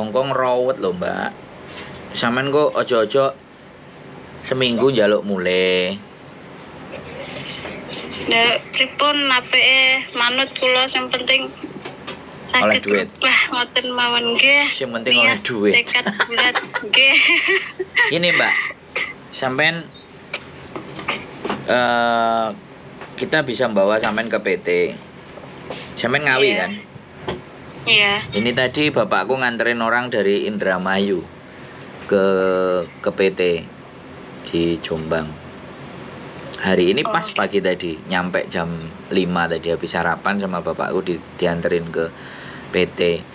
Hongkong rawet lho, Mbak. Sampeyan kok ojo-ojo seminggu njaluk mulai. Nek pripun apike manut kula sing penting Oleh saged duit. rubah ngoten mawon nggih. Sing penting oleh Niat duit. Tekad bulat nggih. Gini, Mbak. Sampeyan kita bisa bawa sampean ke PT. Sampean ngawi Iya. kan? Iya. Ini tadi bapakku nganterin orang dari Indramayu ke PT di Jombang. Hari ini pas pagi tadi, nyampe jam 5 tadi, habis sarapan sama bapakku dianterin ke PT.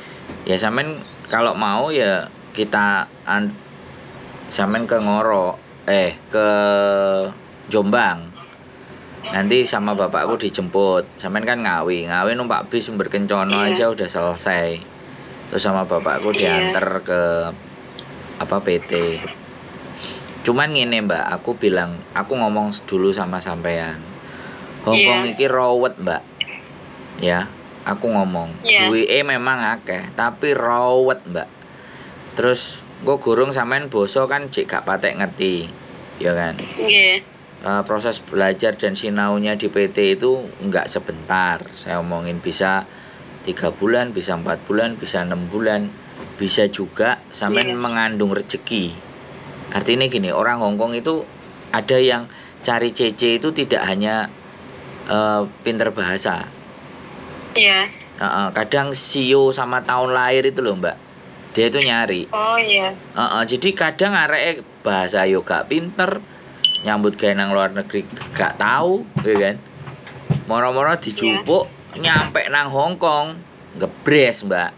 Ya sampean kalau mau ya kita sampean ke ke Jombang. Nanti sama bapakku dijemput. Sampean kan ngawi numpak bis Sumber Kencono aja udah selesai. Terus sama bapakku diantar ke PT. Cuman ngene, Mbak, aku ngomong dulu sama sampean. Hongkong iki rawet, Mbak. Ya, aku ngomong. Duwike memang akeh, tapi rawet, Mbak. Terus kok gurung sampean basa kan jek gak patek ngerti. Ya kan? Nggih. Proses belajar dan sinaunya di PT itu enggak sebentar. Saya omongin bisa 3 bulan, bisa 4 bulan, bisa 6 bulan. Bisa juga sampean mengandung rezeki. Artinya gini, orang Hongkong itu ada yang cari CC itu tidak hanya pinter bahasa. Iya. Kadang sio sama tahun lahir itu loh, Mbak. Dia itu nyari. Oh iya. Jadi kadang areke bahasa yo gak pinter, nyambut gawe nang luar negeri gak tahu, ya kan? Moro-moro dijupuk nyampe nang Hongkong, gebres, Mbak.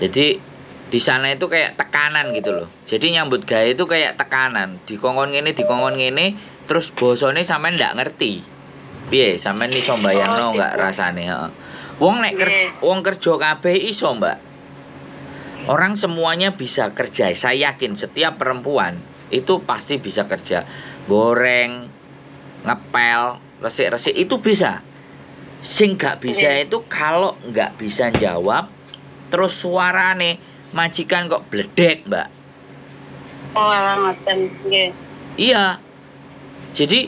Jadi di sana itu kayak tekanan gitu loh. Jadi nyambut gawe itu kayak tekanan. Dikongkon ngene, terus bosone sampean ndak ngerti. Piye, sampean iso mbayangno enggak rasane, heeh. Wong nek wong kerja kabeh iso, Mbak. Orang semuanya bisa kerja. Saya yakin setiap perempuan itu pasti bisa kerja. Goreng, ngepel, resik-resik itu bisa. Sing gak bisa itu kalau nggak bisa jawab, terus suarane majikan kok bledek, Mbak. Oh, ngoten nggih. Iya. Jadi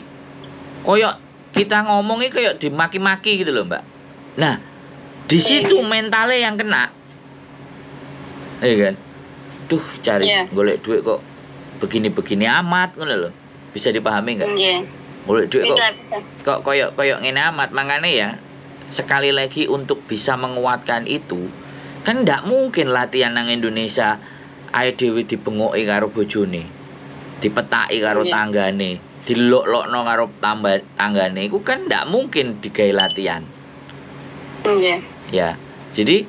koyok kita ngomongnya kayak dimaki-maki gitu loh, Mbak. Nah, di situ mentalnya yang kena. Iya kan? Duh, cari golek duit kok begini-begini amat ngono lho. Bisa dipahami enggak? Nggih. Golek duit bisa. Kok koyok ngene amat. Makanya ya, sekali lagi untuk bisa menguatkan itu kan ndak mungkin latihan nang Indonesia ae dhewe dibengoki karo bojone, dipetaki karo tanggane, dilok-lokno karo tanggane. Iku kan ndak mungkin digawe latihan. Nggih. Ya. Jadi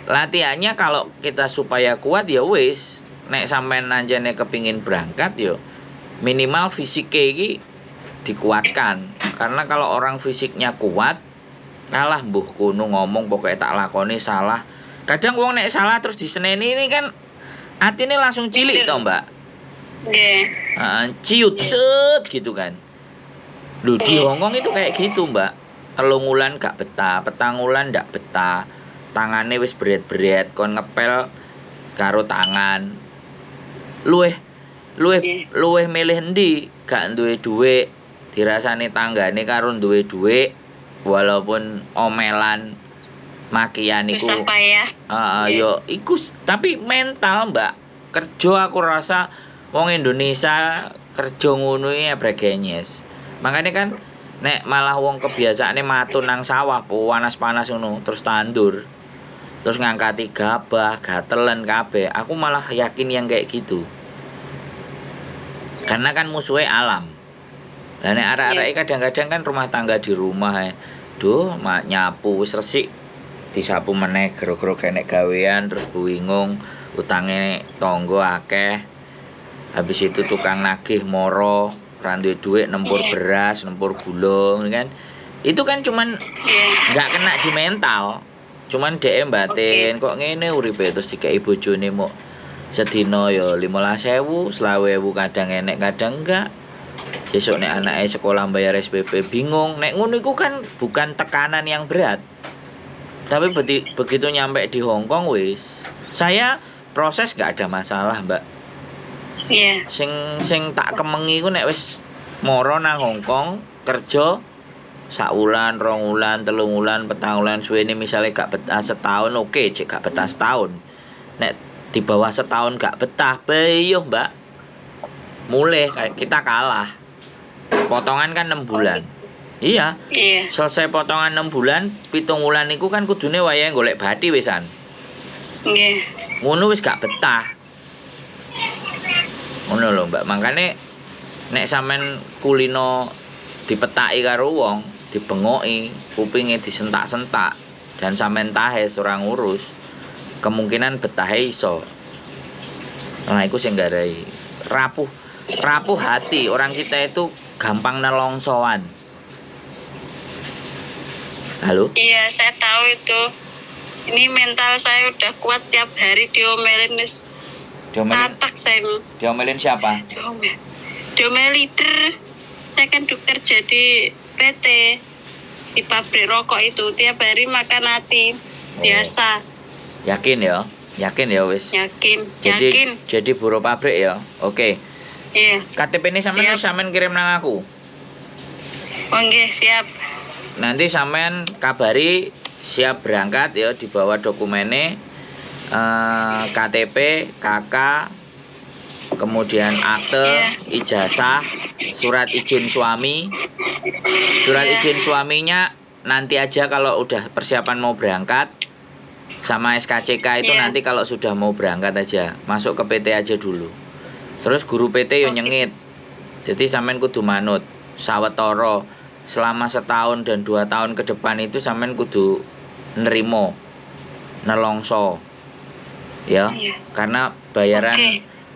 latihannya kalau kita supaya kuat ya wis, nek sampean anjane kepingin berangkat yo minimal fisiknya iki dikuatkan. Karena kalau orang fisiknya kuat, ngalah mbuh kuno ngomong pokoknya tak lakoni salah. Kadang wong nek salah terus diseneni ini kan atine langsung cilik toh, Mbak. Nggih. Ciut set gitu kan. Lho di Hongkong itu kayak gitu, Mbak. 3 wulan gak betah, 4 wulan ndak betah. Tangane wis beret-beret kon ngepel karo tangan. Luweh milih endi? Gak duwe dhuwit, dirasani tanggane karo duwe dhuwit. Walaupun omelan makian iku yo iku tapi mental, Mbak. Kerja aku rasa wong Indonesia kerja ngono iki bregenyes. Makanya kan nek malah wong kebiasaane matun nang sawah panas-panas ngono terus tandur. Terus ngangkati gabah, gatelen kabeh. Aku malah yakin yang kayak gitu. Karena kan musuhnya alam. Lah nek arek-arek kadang-kadang kan rumah tangga di rumah duh, nyapu wis resik disapu meneh gero-gero kenek gawean terus bingung utange tangga akeh. Habis itu tukang nagih moro, ra duwe dhuwit nempur beras, nempur gula kan. Itu kan cuman enggak kena di mental. Cuman dhek batin kok ngene uripe terus dikai bojone mok sedina ya 15.000, 20.000 kadang enek kadang enggak. Sesuk nek anake sekolah bayar SPP bingung. Nek ngono iku kan bukan tekanan yang berat. Tapi begitu nyampe di Hong Kong wis, saya proses nggak ada masalah, Mbak. Iya. Sing tak kemengi ku nek wis moro nang Hong Kong kerja sak wulan, 2 wulan, 3 wulan, 4 wulan suwene misale gak betah setahun oke, cek gak betah setahun. Nek di bawah setahun gak betah, bayuh, Mbak. Mulai kita kalah. Potongan kan 6 bulan. Iya. Iya. Selesai potongan 6 bulan, 7 wulan iku kan kudune wayahe golek bathi wisan. Nggih. Ngono wis gak betah. Ngono lho, Mbak. Makane nek sampean kulino dipetaki karo wong, dibengoki, kupinge disentak-sentak dan sampean tahe ora ngurus, kemungkinan betahe iso. Nah, iku sing garai rapuh hati. Orang kita itu gampang nelongsoan. Halo? Iya, saya tahu itu. Ini mental saya udah kuat, tiap hari diomelin wis. Diomelin, Tatak saya. diomelin siapa? Diomelin leader. Saya kan kerja di PT, di pabrik rokok itu. Tiap hari makan hati. Biasa. Yakin ya? Yakin ya wis. Yakin. Jadi buruh pabrik ya. Oke. Iya. KTP ini sampean kirim nang aku. Oh nggih, siap. Nanti sampean kabari siap berangkat ya, dibawa dokumennya, KTP, KK, kemudian akte, ijazah, surat izin suami. Surat izin suaminya nanti aja kalau udah persiapan mau berangkat, sama SKCK itu nanti kalau sudah mau berangkat aja, masuk ke PT aja dulu. Terus guru PT yo nyengit. Jadi sampean kudu manut sawetara selama 1 tahun dan 2 tahun ke depan itu sampean kudu nerimo nelongso. Ya. Karena bayaran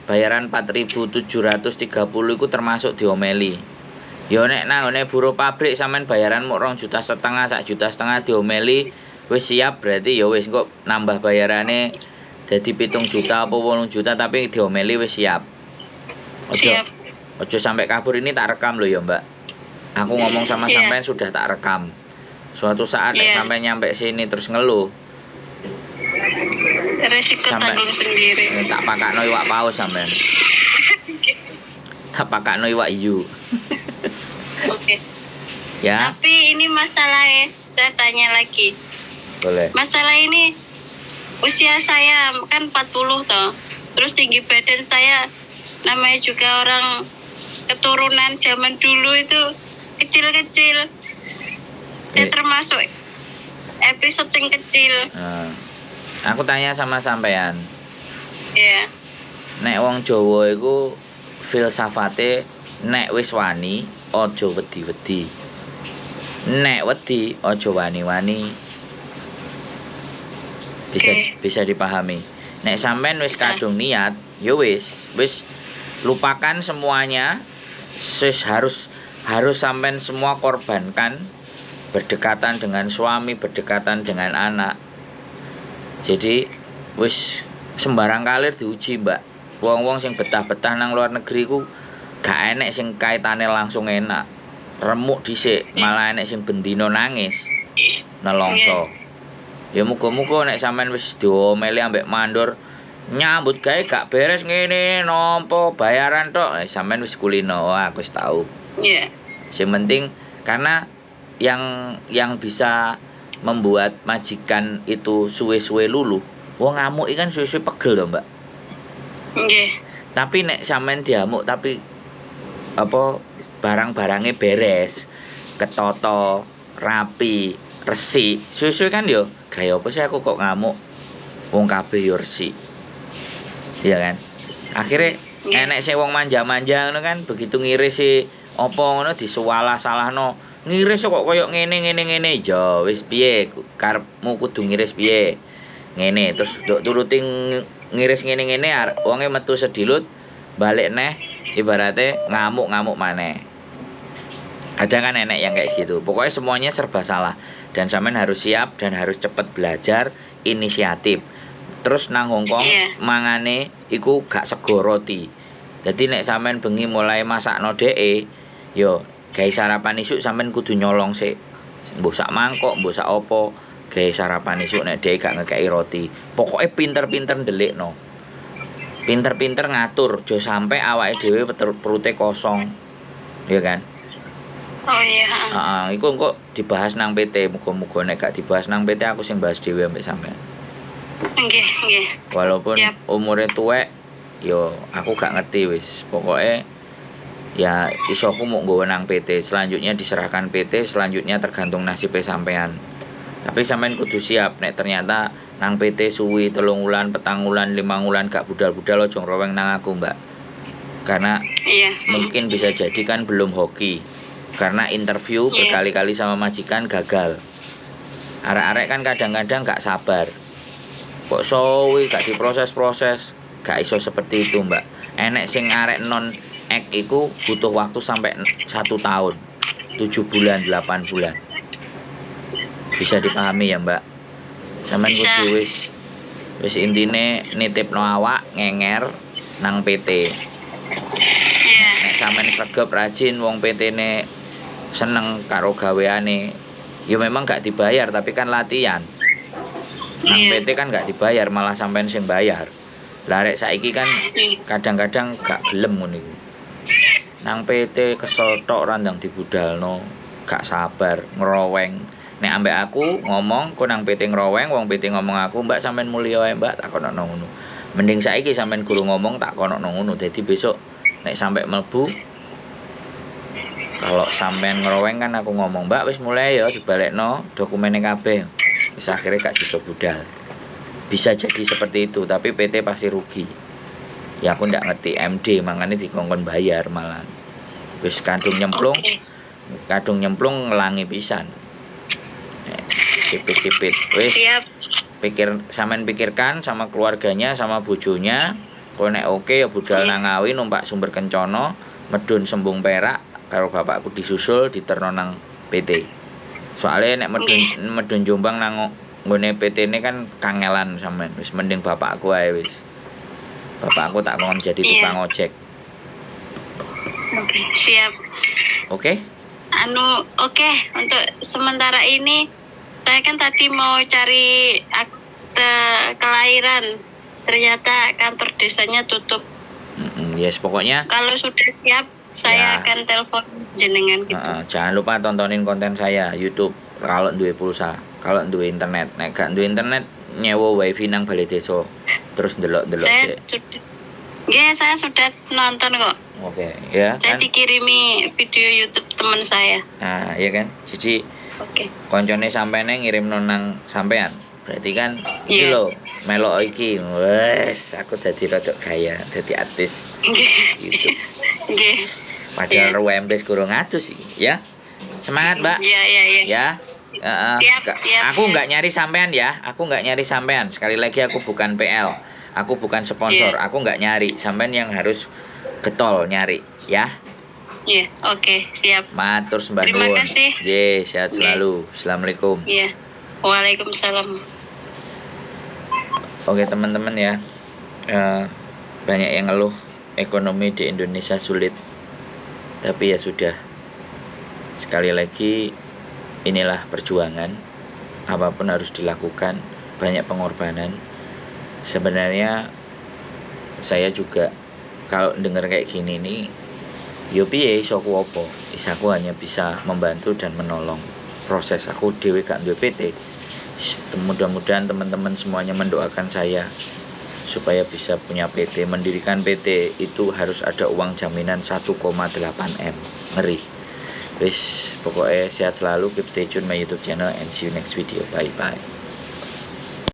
4.730 itu termasuk diomeli. Ya nek nang ngene buruh pabrik sampean bayaran muk 2,5 juta, 1,5 juta diomeli, wis siap berarti ya wis kok nambah bayarane dadi 7 juta apa 8 juta tapi diomeli wis siap. Ojo sampai kabur, ini tak rekam loh ya, Mbak. Aku ngomong sama sampean sudah tak rekam. Suatu saat sampai nyampe sini terus ngeluh. Resiko tanggung sendiri. Tak pakakno iwak paus sampean. Tak pakakno iwak hiu. Oke. Ya. Tapi ini masalahnya, saya tanya lagi. Boleh. Masalah ini usia saya kan 40 toh. Terus tinggi badan saya namanya juga orang keturunan zaman dulu itu kecil-kecil. Saya termasuk episode yang kecil. Aku tanya sama sampean. Iya. Nek wong Jawa iku filsafate nek wis wani aja wedi-wedi. Nek wedi aja wani-wani. Bisa dipahami. Nek sampean wis kadung niat, ya wis lupakan semuanya. Harus sampean semua korbankan, berdekatan dengan suami, berdekatan dengan anak. Jadi wis sembarang kalir diuji, Mbak. Wong-wong sing betah-betah nang luar negeri ku gak enek sing kaitane langsung enak. Remuk dhisik, malah enek sing bendino nangis. Nelongso. Ya muga-muga nek sampean wis diomeli ambek mandor, nyambut gawe gak beres ngene nampa bayaran tok, sampean wis kulino. Wah, aku wis tahu. Iya. Sing penting karena yang bisa membuat majikan itu suwe-suwe luluh, wong ngamuk ikan suwe-suwe pegel lho, Mbak. Nggih. Tapi nek sampean diamuk tapi apa barang-barangnya beres, ketoto, rapi, resik, suwe-suwe kan yo gaya apa sih aku kok ngamuk, wong kabeh yo resik. Iya kan? Akhirnya enek sing wong manja-manja ngono kan, begitu ngirisi apa ngono disuwalah salahno. Ngiris kok koyo ngene. Ya wis piye karepmu kudu ngiris piye. Ngene terus turuti ngiris ngene wonge metu sedilut balik neh ibaratnya ngamuk maneh. Ada kan enek yang kayak gitu. Pokoknya semuanya serba salah dan sampean harus siap dan harus cepet belajar inisiatif. Terus nang Hongkong mangane iku gak sego roti. Jadi nek sampean bengi mulai masakno dheke, yo gawe sarapan isuk sampean kudu nyolong sik. Mbok sak mangkok, mbok sak apa, gawe sarapan isuk nek dhewe gak ngekeki roti. Pokoke pinter-pinter ndelikno. Pinter-pinter ngatur, aja sampe awake dhewe perute kosong. Ya kan? Oh iya. Heeh, iku engko dibahas nang PT, muga-muga nek gak dibahas nang PT aku sing bahas dhewe ambek sampean. Nggih, nggih. Walaupun Siap. umure tuwek, yo aku gak ngerti wis. Pokoke ya iso aku mau nggawa nang PT, selanjutnya diserahkan PT, selanjutnya tergantung nasibnya sampean. Tapi sampean kudu siap nek ternyata nang PT suwi 3 wulan, 4 wulan, 5 wulan gak budal-budal ojo ngroweng nang aku, Mbak. Karena Iya. mungkin bisa jadi kan belum hoki. Karena interview Iya. berkali-kali sama majikan gagal. Arek-arek kan kadang-kadang gak sabar. Kok suwi gak diproses-proses, gak iso seperti itu, Mbak. Enek sing arek non ek iku butuh waktu sampai 1 tahun, 7 bulan, 8 bulan. Bisa dipahami ya, Mbak. Sampeyan Bisa. kudu wis intine nitipno awak ngenger nang PT. Iya. Nek sampeyan sregep rajin wong PT-ne seneng karo gaweane, ya memang gak dibayar tapi kan latihan. Nang Iya. PT kan gak dibayar, malah sampeyan sing bayar. Lah rek saiki kan kadang-kadang gak gelem ngono iku. Nang PT kesel tok ora ndang dibudalno, gak sabar, ngroweng. Nek ambek aku ngomong ku nang PT ngroweng, wong PT ngomong aku, "Mbak sampean mulya wae, Mbak," tak kono ngono. Mending saiki sampean guru ngomong tak kono ngono. Dadi besok nek sampai mlebu kalau sampean ngroweng kan aku ngomong, "Mbak wis mulai ya dibalekno dokumene kabeh." Wis akhire gak sida budal. Bisa jadi seperti itu, tapi PT pasti rugi. Ya aku ndak ngerti MD, makanya dikongkon bayar malah. Wis kadung nyemplung, Oke. kadung nyemplung ngelangi pisan. Cipit-cipit. Wis Siap. sampean pikirkan sama keluarganya, sama bojonya. Kowe nek oke ya budal nang Ngawi numpak sumber kencana, medun Sembung Perak karo bapakku disusul diterno nang PT. Soalnya nek medun Jombang nang nggone PT-ne kan kangelan sampean. Wis mending bapakku ae wis. Bapakku tak kon jadi tukang ojek. Oke. Siap. Oke? Oke, untuk sementara ini saya kan tadi mau cari akte kelahiran. Ternyata kantor desanya tutup. Yes, pokoknya Kalau sudah siap, saya Ya. akan telepon jenengan gitu. jangan lupa tontonin konten saya YouTube kalau duwe pulsa, kalau duwe internet. Nek gak duwe internet nyewa wifi nang balai desa. Terus ndelok-ndelok Saya sik. sudah, saya sudah nonton kok. Oke, ya Saya kan? dikirimi video YouTube teman saya. Nah, iya kan? Jadi Oke. koncone sampene ngirimno nang sampean. Berarti kan iki Iya. lho, melok iki. Wes, aku dadi rodok gaya, dadi artis YouTube. Oke. Padahal Iya. ruwembes kurang atus iki, ya. Semangat, Mbak. Iya, iya, iya. Ya. Siap, siap. Aku nggak nyari sampean ya. Aku nggak nyari sampean. Sekali lagi aku bukan PL. Aku bukan sponsor. Iya. Aku nggak nyari. Sampean yang harus getol nyari, ya. Iya, oke, siap. Matur sembah Terima nuwun. kasih. Ye, sehat Iya. selalu. Assalamualaikum. Iya. Waalaikumsalam. Oke teman-teman ya, banyak yang ngeluh ekonomi di Indonesia sulit. Tapi ya sudah. Sekali lagi inilah perjuangan. Apapun harus dilakukan. Banyak pengorbanan. Sebenarnya saya juga kalau dengar kayak gini nih, yo piye iso aku apa? Aku hanya bisa membantu dan menolong. Proses aku dhewe gak duwe PT. Mudah-mudahan teman-teman semuanya mendoakan saya supaya bisa punya PT. Mendirikan PT itu harus ada uang jaminan 1,8 M. Ngeri. Wis, pokoknya sehat selalu, keep stay tune my YouTube channel and see you next video. Bye bye.